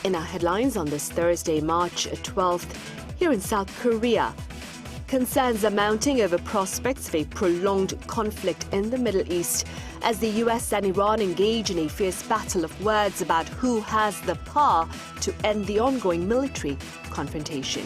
In our headlines on this Thursday, March 12th, here in South Korea, concerns are mounting over prospects of a prolonged conflict in the Middle East as the US and Iran engage in a fierce battle of words about who has the power to end the ongoing military confrontation.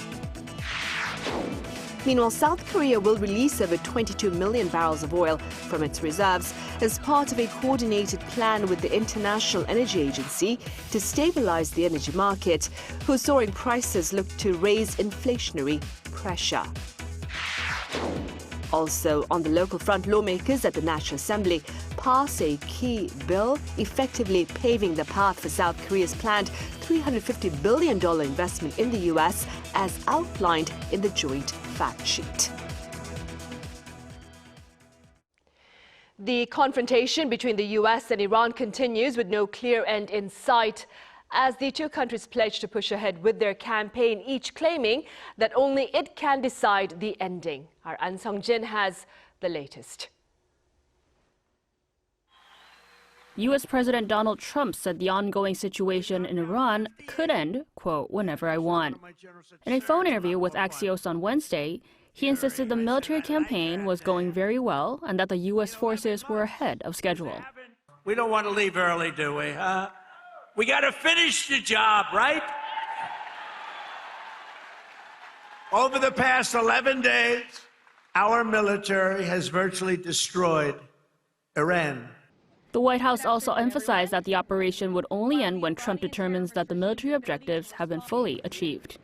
Meanwhile, South Korea will release over 22 million barrels of oil from its reserves as part of a coordinated plan with the International Energy Agency to stabilize the energy market, whose soaring prices look to raise inflationary pressure. Also, on the local front, lawmakers at the Nat'l Assembly pass a key bill effectively paving the path for South Korea's planned $350 billion investment in the U.S. as outlined in the joint fact sheet. The confrontation between the U.S. and Iran continues with no clear end in sight as the two countries pledge to push ahead with their campaign, each claiming that only it can decide the ending. Our An Sung-jin has the latest. U.S. President Donald Trump said the ongoing situation in Iran could end, quote, whenever I want. In a phone interview with Axios on Wednesday, he insisted the military campaign was going very well and that the U.S. forces were ahead of schedule. We don't want to leave early, do we? We got to finish the job, right? Over the past 11 days, our military has virtually destroyed Iran. The White House also emphasized that the operation would only end when Trump determines that the military objectives have been fully achieved.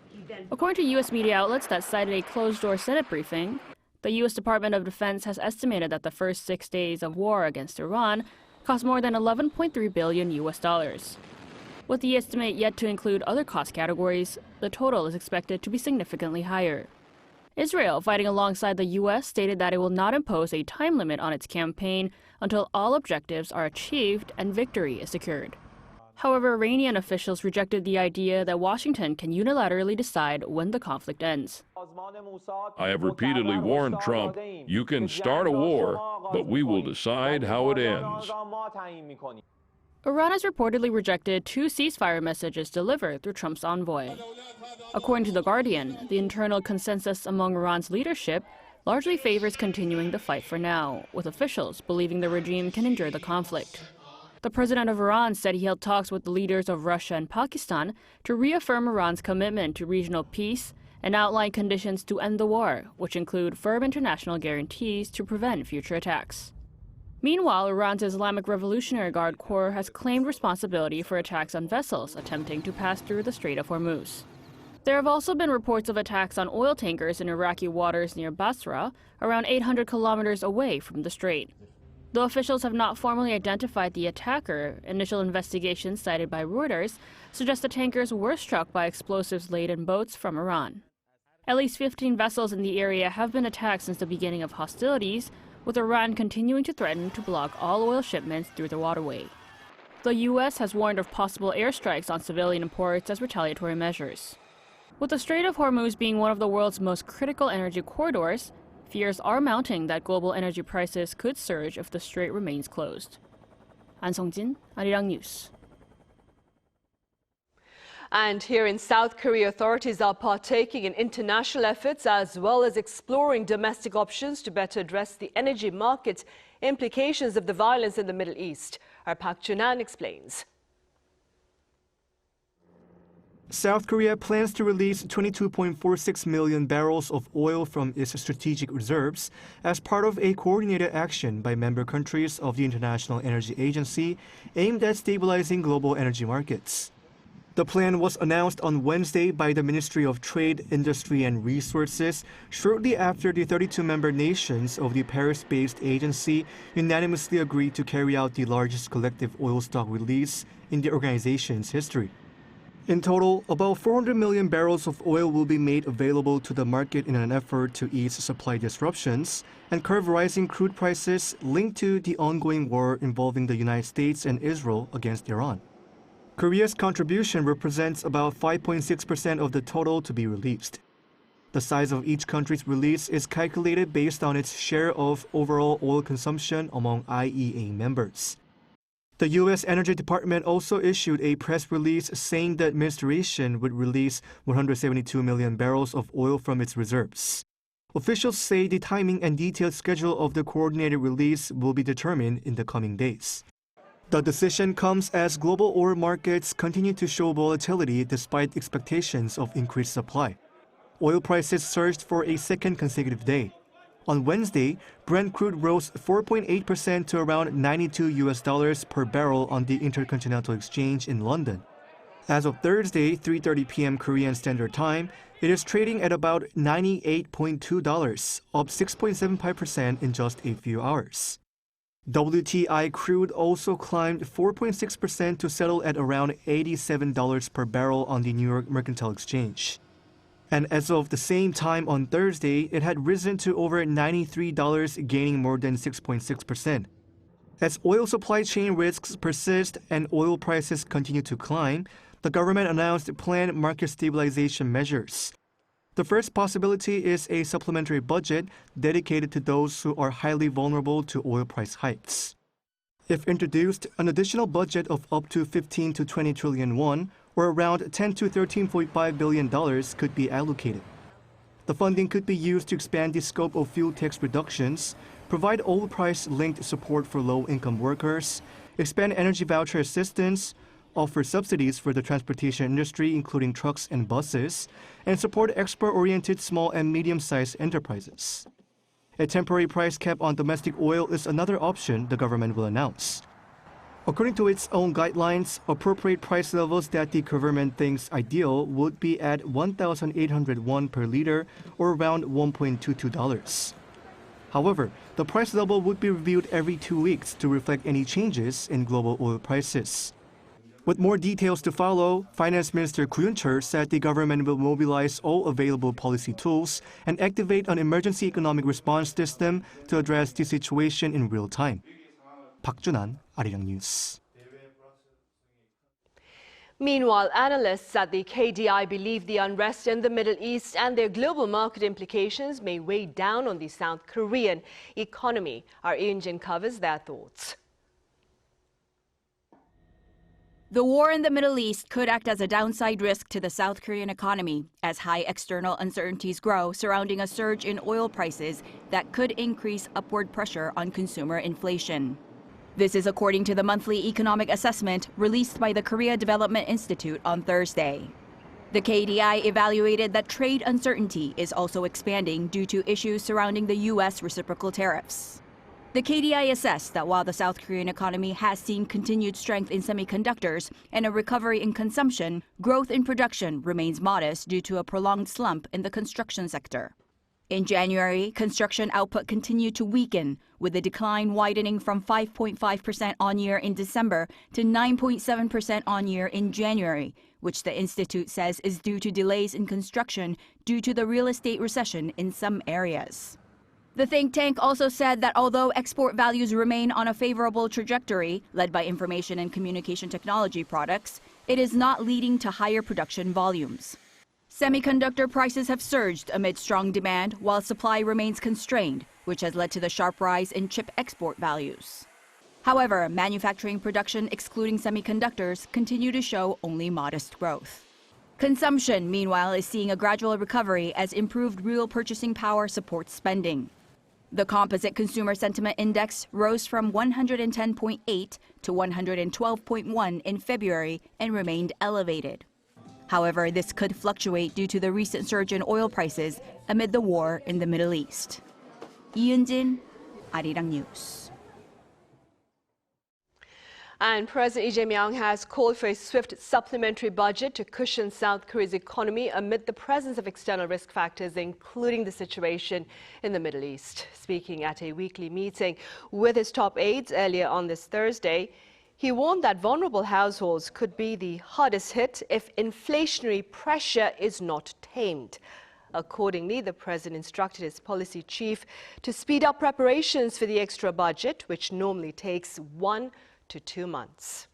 According to U.S. media outlets that cited a closed-door Senate briefing, the U.S. Department of Defense has estimated that the first 6 days of war against Iran cost more than $11.3 billion U.S. With the estimate yet to include other cost categories, the total is expected to be significantly higher. Israel, fighting alongside the U.S., stated that it will not impose a time limit on its campaign until all objectives are achieved and victory is secured. However, Iranian officials rejected the idea that Washington can unilaterally decide when the conflict ends. I have repeatedly warned Trump, you can start a war, but we will decide how it ends. Iran has reportedly rejected 2 ceasefire messages delivered through Trump's envoy. According to The Guardian, the internal consensus among Iran's leadership largely favors continuing the fight for now, with officials believing the regime can endure the conflict. The president of Iran said he held talks with the leaders of Russia and Pakistan to reaffirm Iran's commitment to regional peace and outline conditions to end the war, which include firm international guarantees to prevent future attacks. Meanwhile, Iran's Islamic Revolutionary Guard Corps has claimed responsibility for attacks on vessels attempting to pass through the Strait of Hormuz. There have also been reports of attacks on oil tankers in Iraqi waters near Basra, around 800 kilometers away from the strait. Though officials have not formally identified the attacker, initial investigations cited by Reuters suggest the tankers were struck by explosives-laden boats from Iran. At least 15 vessels in the area have been attacked since the beginning of hostilities, with Iran continuing to threaten to block all oil shipments through the waterway. The U.S. has warned of possible airstrikes on civilian ports as retaliatory measures. With the Strait of Hormuz being one of the world's most critical energy corridors, fears are mounting that global energy prices could surge if the strait remains closed. An Sung-jin, Arirang News. And here in South Korea, authorities are partaking in international efforts as well as exploring domestic options to better address the energy market implications of the violence in the Middle East. Our Park Jun-an explains. South Korea plans to release 22.46 million barrels of oil from its strategic reserves as part of a coordinated action by member countries of the International Energy Agency aimed at stabilizing global energy markets. The plan was announced on Wednesday by the Ministry of Trade, Industry and Resources shortly after the 32-member nations of the Paris-based agency unanimously agreed to carry out the largest collective oil stock release in the organization's history. In total, about 400 million barrels of oil will be made available to the market in an effort to ease supply disruptions and curb rising crude prices linked to the ongoing war involving the United States and Israel against Iran. Korea's contribution represents about 5.6% of the total to be released. The size of each country's release is calculated based on its share of overall oil consumption among IEA members. The U.S. Energy Department also issued a press release saying the administration would release 172 million barrels of oil from its reserves. Officials say the timing and detailed schedule of the coordinated release will be determined in the coming days. The decision comes as global oil markets continue to show volatility despite expectations of increased supply. Oil prices surged for a second consecutive day. On Wednesday, Brent crude rose 4.8% to around $92 per barrel on the Intercontinental Exchange in London. As of Thursday, 3:30 p.m. Korean Standard Time, it is trading at about $98.2, up 6.75% in just a few hours. WTI crude also climbed 4.6% to settle at around $87 per barrel on the New York Mercantile Exchange. And as of the same time on Thursday, it had risen to over $93, gaining more than 6.6%. As oil supply chain risks persist and oil prices continue to climb, the government announced planned market stabilization measures. The first possibility is a supplementary budget dedicated to those who are highly vulnerable to oil price hikes. If introduced, an additional budget of up to 15 to 20 trillion won, or around 10 to 13.5 billion dollars, could be allocated. The funding could be used to expand the scope of fuel tax reductions, provide oil price-linked support for low-income workers, expand energy voucher assistance, offer subsidies for the transportation industry, including trucks and buses, and support export-oriented small and medium-sized enterprises. A temporary price cap on domestic oil is another option the government will announce. According to its own guidelines, appropriate price levels that the government thinks ideal would be at 1,800 won per liter, or around $1.22. However, the price level would be reviewed every 2 weeks to reflect any changes in global oil prices. With more details to follow, Finance Minister Koo Yoon-chul said the government will mobilize all available policy tools and activate an emergency economic response system to address the situation in real time. Park Junan, Arirang News. Meanwhile, analysts at the KDI believe the unrest in the Middle East and their global market implications may weigh down on the South Korean economy. Our Yoon Jin covers their thoughts. The war in the Middle East could act as a downside risk to the South Korean economy as high external uncertainties grow surrounding a surge in oil prices that could increase upward pressure on consumer inflation. This is according to the monthly economic assessment released by the Korea Development Institute on Thursday. The KDI evaluated that trade uncertainty is also expanding due to issues surrounding the U.S. reciprocal tariffs. The KDI assessed that while the South Korean economy has seen continued strength in semiconductors and a recovery in consumption, growth in production remains modest due to a prolonged slump in the construction sector. In January, construction output continued to weaken, with the decline widening from 5.5% on-year in December to 9.7% on-year in January, which the institute says is due to delays in construction due to the real estate recession in some areas. The think tank also said that although export values remain on a favorable trajectory, led by information and communication technology products, it is not leading to higher production volumes. Semiconductor prices have surged amid strong demand, while supply remains constrained, which has led to the sharp rise in chip export values. However, manufacturing production excluding semiconductors continue to show only modest growth. Consumption, meanwhile, is seeing a gradual recovery as improved real purchasing power supports spending. The Composite Consumer Sentiment Index rose from 110.8 to 112.1 in February and remained elevated. However, this could fluctuate due to the recent surge in oil prices amid the war in the Middle East. Yoon Jin, Arirang News. And President Lee Jae-myung has called for a swift supplementary budget to cushion South Korea's economy amid the presence of external risk factors, including the situation in the Middle East. Speaking at a weekly meeting with his top aides earlier on this Thursday, he warned that vulnerable households could be the hardest hit if inflationary pressure is not tamed. Accordingly, the president instructed his policy chief to speed up preparations for the extra budget, which normally takes 1 to 2 months.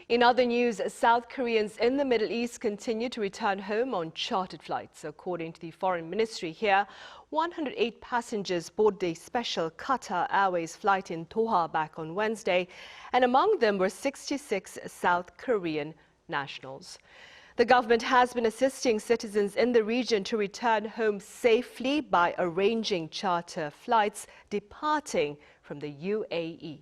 In other news, South Koreans in the Middle East continue to return home on chartered flights. According to the Foreign Ministry here, 108 passengers boarded a special Qatar Airways flight in Doha back on Wednesday, and among them were 66 South Korean nationals. The government has been assisting citizens in the region to return home safely by arranging charter flights departing from the UAE.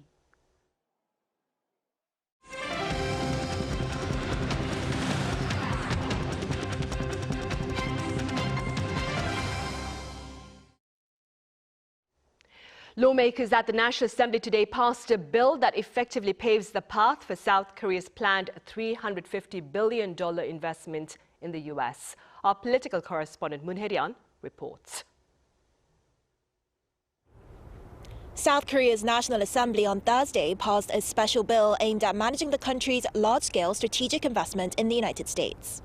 Lawmakers at the National Assembly today passed a bill that effectively paves the path for South Korea's planned $350 billion investment in the U.S. Our political correspondent Moon Hae-ryun reports. South Korea's National Assembly on Thursday passed a special bill aimed at managing the country's large-scale strategic investment in the United States.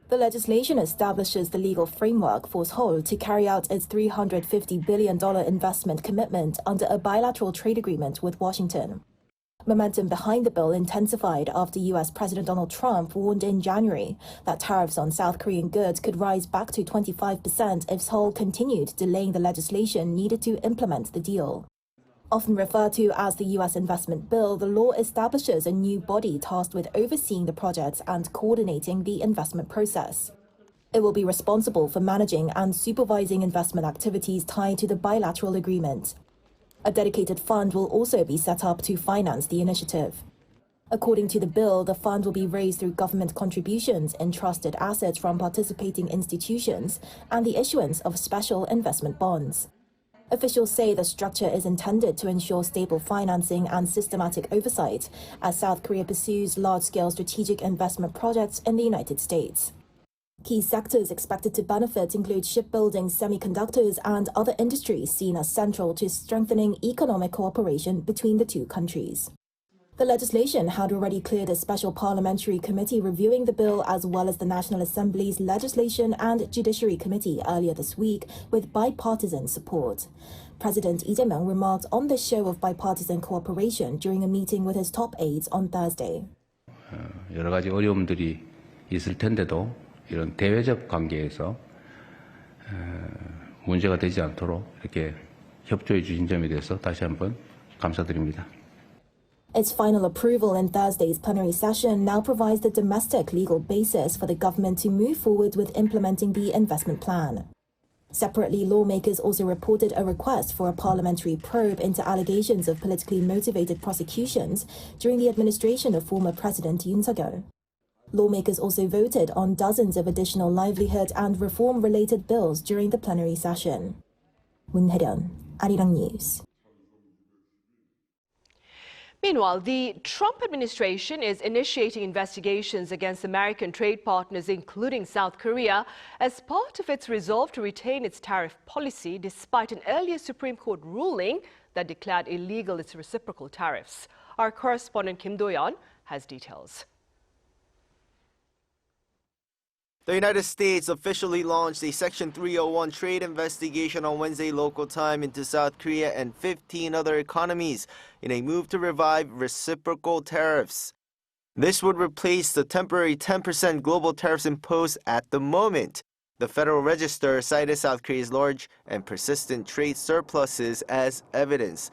The legislation establishes the legal framework for Seoul to carry out its $350 billion investment commitment under a bilateral trade agreement with Washington. Momentum behind the bill intensified after U.S. President Donald Trump warned in January that tariffs on South Korean goods could rise back to 25% if Seoul continued delaying the legislation needed to implement the deal. Often referred to as the U.S. investment bill, the law establishes a new body tasked with overseeing the projects and coordinating the investment process. It will be responsible for managing and supervising investment activities tied to the bilateral agreement. A dedicated fund will also be set up to finance the initiative. According to the bill, the fund will be raised through government contributions, entrusted assets from participating institutions, and the issuance of special investment bonds. Officials say the structure is intended to ensure stable financing and systematic oversight as South Korea pursues large-scale strategic investment projects in the United States. Key sectors expected to benefit include shipbuilding, semiconductors, and other industries seen as central to strengthening economic cooperation between the two countries. The legislation had already cleared a special parliamentary committee reviewing the bill, as well as the National Assembly's Legislation and Judiciary Committee earlier this week, with bipartisan support. President Lee Jae-myung remarked on this show of bipartisan cooperation during a meeting with his top aides on Thursday. 여러 가지 어려움들이 있을 텐데도 이런 대외적 관계에서 문제가 되지 않도록 이렇게 협조해 주신 점에 대해서 다시 한번 감사드립니다. Its final approval in Thursday's plenary session now provides the domestic legal basis for the government to move forward with implementing the investment plan. Separately, lawmakers also reported a request for a parliamentary probe into allegations of politically motivated prosecutions during the administration of former President Yoon Suk-yeol. Lawmakers also voted on dozens of additional livelihood and reform-related bills during the plenary session. Moon Hae-ryun, Arirang News. Meanwhile, the Trump administration is initiating investigations against American trade partners, including South Korea, as part of its resolve to retain its tariff policy despite an earlier Supreme Court ruling that declared illegal its reciprocal tariffs. Our correspondent Kim Do-yeon has details. The United States officially launched a Section 301 trade investigation on Wednesday local time into South Korea and 15 other economies in a move to revive reciprocal tariffs. This would replace the temporary 10% global tariffs imposed at the moment. The Federal Register cited South Korea's large and persistent trade surpluses as evidence.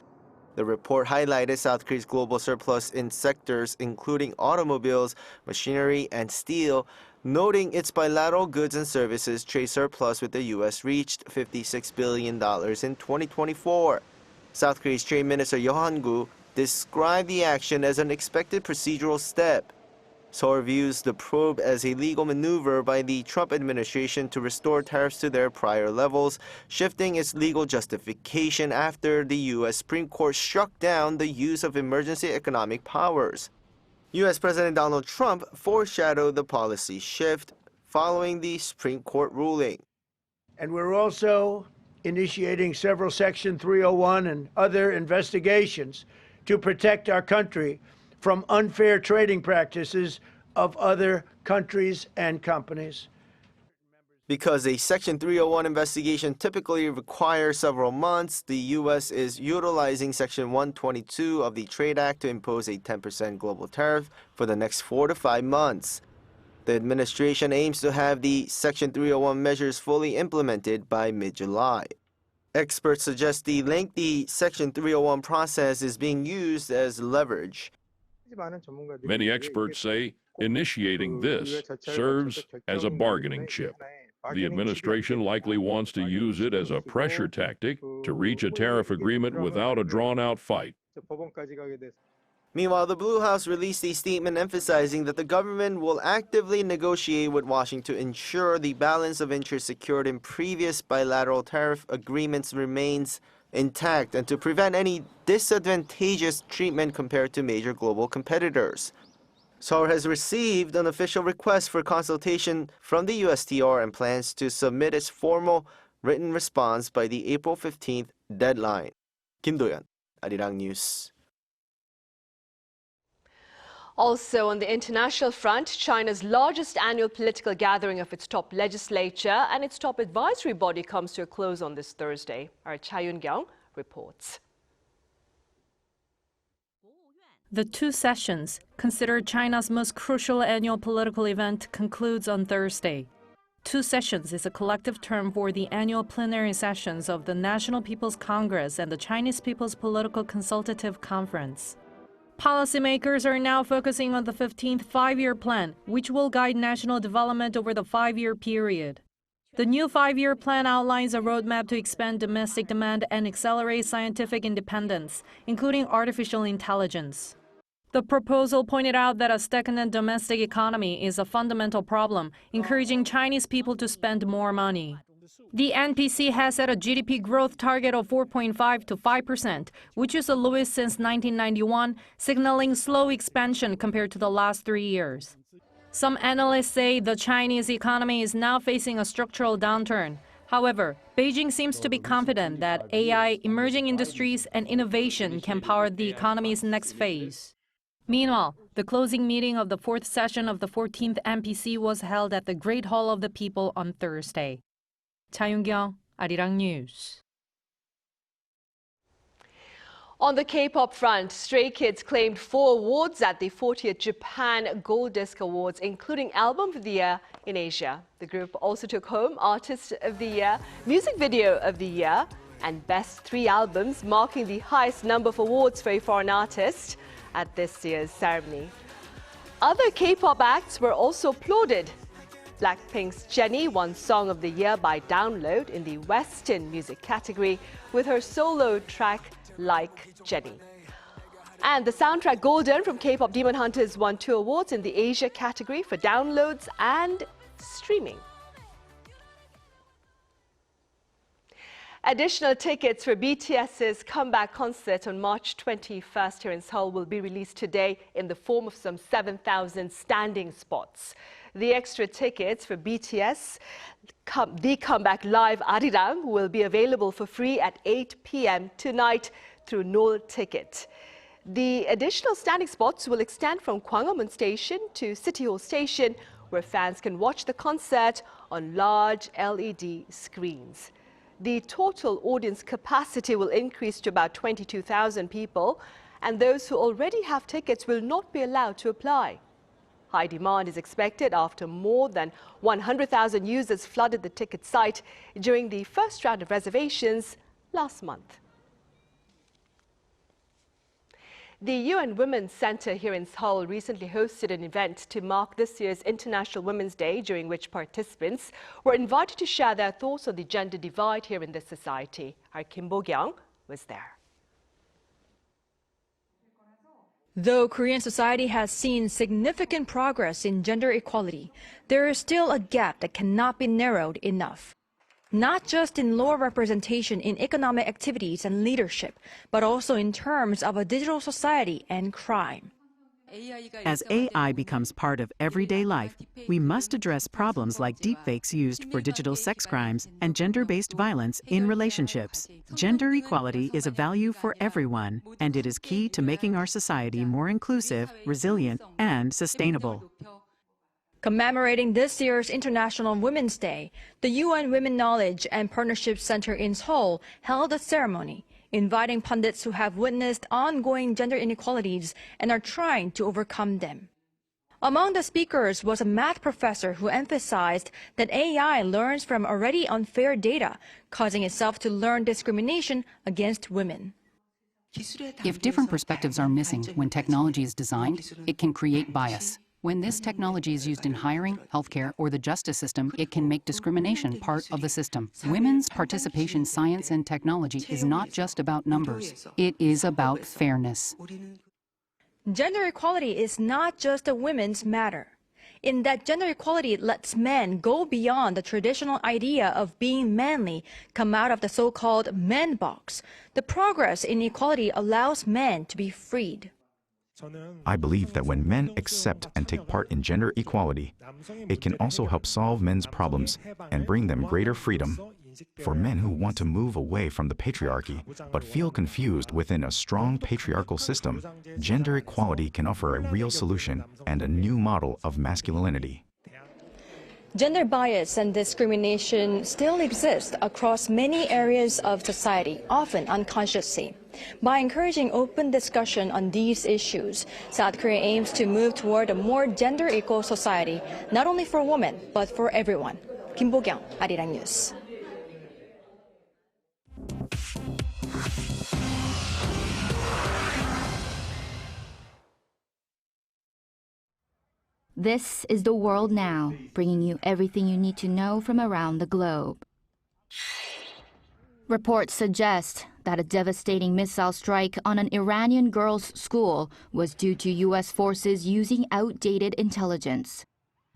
The report highlighted South Korea's global surplus in sectors including automobiles, machinery, and steel, noting its bilateral goods and services trade surplus with the U.S. reached $56 billion in 2024. South Korea's Trade Minister Yoh Han-gu described the action as an expected procedural step. Seoul views the probe as a legal maneuver by the Trump administration to restore tariffs to their prior levels, shifting its legal justification after the U.S. Supreme Court struck down the use of emergency economic powers. U.S. President Donald Trump foreshadowed the policy shift following the Supreme Court ruling. And we're also initiating several Section 301 and other investigations to protect our country from unfair trading practices of other countries and companies. Because a Section 301 investigation typically requires several months, the U.S. is utilizing Section 122 of the Trade Act to impose a 10% global tariff for the next 4 to 5 months. The administration aims to have the Section 301 measures fully implemented by mid-July. Experts suggest the lengthy Section 301 process is being used as leverage. Many experts say initiating this serves as a bargaining chip. The administration likely wants to use it as a pressure tactic to reach a tariff agreement without a drawn-out fight. Meanwhile, the Blue House released a statement emphasizing that the government will actively negotiate with Washington to ensure the balance of interest secured in previous bilateral tariff agreements remains intact and to prevent any disadvantageous treatment compared to major global competitors. Seoul has received an official request for consultation from the USTR and plans to submit its formal written response by the April 15th deadline. Kim Do-yeon, Arirang News. Also on the international front, China's largest annual political gathering of its top legislature and its top advisory body comes to a close on this Thursday. Our Cha Yun-kyung reports. The two sessions, considered China's most crucial annual political event, concludes on Thursday. Two sessions is a collective term for the annual plenary sessions of the National People's Congress and the Chinese People's Political Consultative Conference. Policymakers are now focusing on the 15th five-year plan, which will guide national development over the five-year period. The new five-year plan outlines a roadmap to expand domestic demand and accelerate scientific independence, including artificial intelligence. The proposal pointed out that a stagnant domestic economy is a fundamental problem, encouraging Chinese people to spend more money. The NPC has set a GDP growth target of 4.5 to 5%, which is the lowest since 1991, signaling slow expansion compared to the last 3 years. Some analysts say the Chinese economy is now facing a structural downturn. However, Beijing seems to be confident that AI, emerging industries, and innovation can power the economy's next phase. Meanwhile, the closing meeting of the fourth session of the 14th NPC was held at the Great Hall of the People on Thursday. Cha Yun-kyung, Arirang News. On the K-pop front, Stray Kids claimed 4 awards at the 40th Japan Gold Disc Awards, including Album of the Year in Asia. The group also took home Artist of the Year, Music Video of the Year, and Best 3 Albums, marking the highest number of awards for a foreign artist at this year's ceremony. Other K-pop acts were also applauded. Blackpink's Jennie won Song of the Year by download in the Western music category with her solo track Like Jennie. And the soundtrack Golden from K-pop Demon Hunters won 2 awards in the Asia category for downloads and streaming. Additional tickets for BTS's comeback concert on March 21st here in Seoul will be released today in the form of some 7,000 standing spots. The extra tickets for BTS, the Comeback Live Arirang, will be available for free at 8 p.m. tonight through Nat'l Ticket. The additional standing spots will extend from Gwanghwamun Station to City Hall Station, where fans can watch the concert on large LED screens. The total audience capacity will increase to about 22,000 people, and those who already have tickets will not be allowed to apply. High demand is expected after more than 100,000 users flooded the ticket site during the first round of reservations last month. The UN Women's Center here in Seoul recently hosted an event to mark this year's International Women's Day, during which participants were invited to share their thoughts on the gender divide here in this society. Our Kim Bo-kyung was there. Though Korean society has seen significant progress in gender equality, there is still a gap that cannot be narrowed enough. Not just in lower representation in economic activities and leadership, but also in terms of a digital society and crime. As AI becomes part of everyday life, we must address problems like deepfakes used for digital sex crimes and gender-based violence in relationships. Gender equality is a value for everyone, and it is key to making our society more inclusive, resilient, and sustainable. Commemorating this year's International Women's Day, the UN Women Knowledge and Partnership Center in Seoul held a ceremony, inviting pundits who have witnessed ongoing gender inequalities and are trying to overcome them. Among the speakers was a math professor who emphasized that AI learns from already unfair data, causing itself to learn discrimination against women. If different perspectives are missing when technology is designed, it can create bias. When this technology is used in hiring, healthcare, or the justice system, it can make discrimination part of the system. Women's participation in science and technology is not just about numbers. It is about fairness. Gender equality is not just a women's matter, in that gender equality lets men go beyond the traditional idea of being manly, come out of the so-called man box. The progress in equality allows men to be freed. I believe that when men accept and take part in gender equality, it can also help solve men's problems and bring them greater freedom. For men who want to move away from the patriarchy but feel confused within a strong patriarchal system, gender equality can offer a real solution and a new model of masculinity. Gender bias and discrimination still exist across many areas of society, often unconsciously. By encouraging open discussion on these issues, South Korea aims to move toward a more gender-equal society, not only for women, but for everyone. Kim Bo-kyung, Arirang News. This is The World Now, bringing you everything you need to know from around the globe. Reports suggest that a devastating missile strike on an Iranian girls' school was due to U.S. forces using outdated intelligence.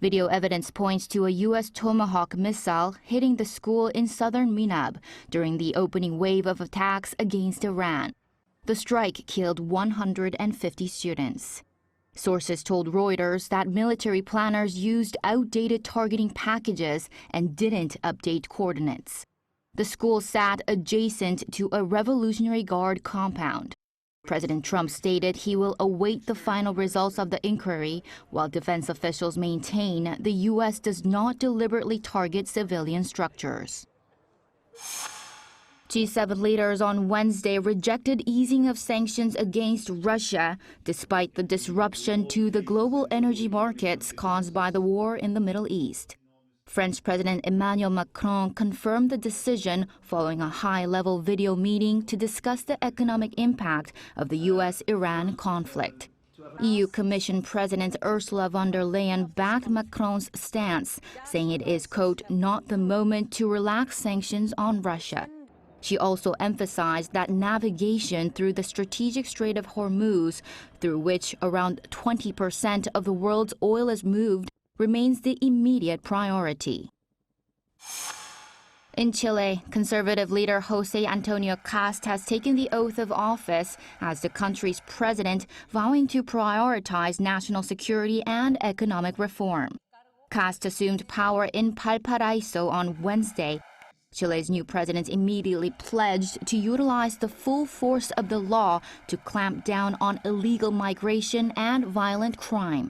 Video evidence points to a U.S. Tomahawk missile hitting the school in southern Minab during the opening wave of attacks against Iran. The strike killed 150 students. Sources told Reuters that military planners used outdated targeting packages and didn't update coordinates. The school sat adjacent to a Revolutionary Guard compound. President Trump stated he will await the final results of the inquiry, while defense officials maintain the U.S. does not deliberately target civilian structures. G7 leaders on Wednesday rejected easing of sanctions against Russia, despite the disruption to the global energy markets caused by the war in the Middle East. French President Emmanuel Macron confirmed the decision following a high-level video meeting to discuss the economic impact of the U.S.-Iran conflict. EU Commission President Ursula von der Leyen backed Macron's stance, saying it is, quote, not the moment to relax sanctions on Russia. She also emphasized that navigation through the strategic Strait of Hormuz, through which around 20% of the world's oil is moved, remains the immediate priority. In Chile, conservative leader José Antonio Kast has taken the oath of office as the country's president, vowing to prioritize national security and economic reform. Kast assumed power in Valparaiso on Wednesday. Chile's new president immediately pledged to utilize the full force of the law to clamp down on illegal migration and violent crime.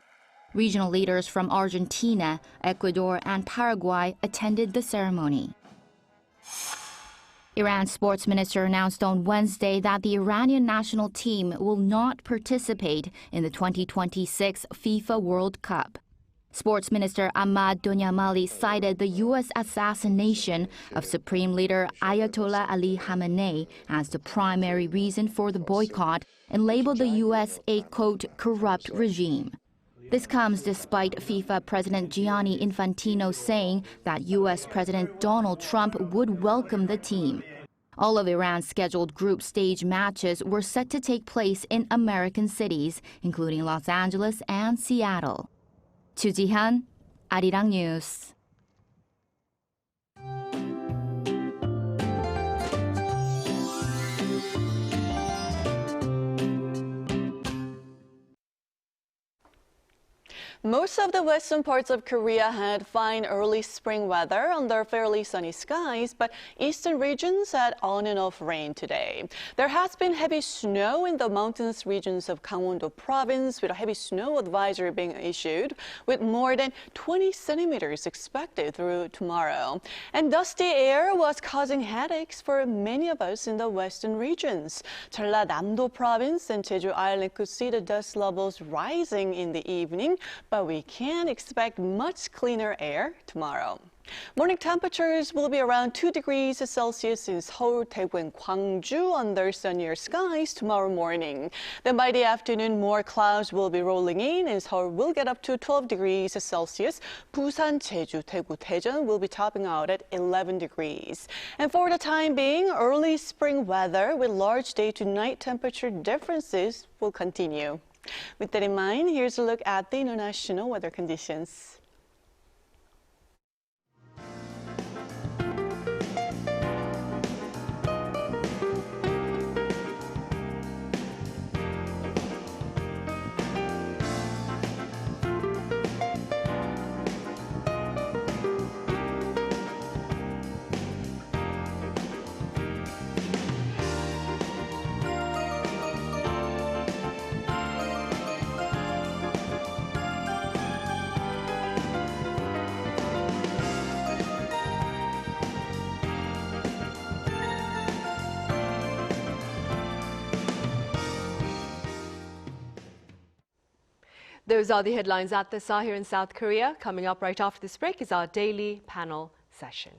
Regional leaders from Argentina, Ecuador, and Paraguay attended the ceremony. Iran's sports minister announced on Wednesday that the Iranian national team will not participate in the 2026 FIFA World Cup. Sports Minister Ahmad Doniamali cited the U.S. assassination of Supreme Leader Ayatollah Ali Khamenei as the primary reason for the boycott and labeled the U.S. a, quote, corrupt regime. This comes despite FIFA President Gianni Infantino saying that U.S. President Donald Trump would welcome the team. All of Iran's scheduled group stage matches were set to take place in American cities, including Los Angeles and Seattle. Chu Ji-hyun, Arirang News. Most of the western parts of Korea had fine early spring weather under fairly sunny skies, but eastern regions had on and off rain today. There has been heavy snow in the mountainous regions of Gwanghwamun province, with a heavy snow advisory being issued, with more than 20 centimeters expected through tomorrow. And dusty air was causing headaches for many of us in the western regions. 전라남도 province and Jeju Island could see the dust levels rising in the evening, but we can expect much cleaner air tomorrow. Morning temperatures will be around 2 degrees Celsius in Seoul, Daegu, and Gwangju under sunnier skies tomorrow morning. Then by the afternoon, more clouds will be rolling in, and Seoul will get up to 12 degrees Celsius. Busan, Jeju, Daegu, Daejeon will be topping out at 11 degrees. And for the time being, early spring weather with large day to night temperature differences will continue. With that in mind, here's a look at the international weather conditions. Those are the headlines at this hour here in South Korea. Coming up right after this break is our daily panel session.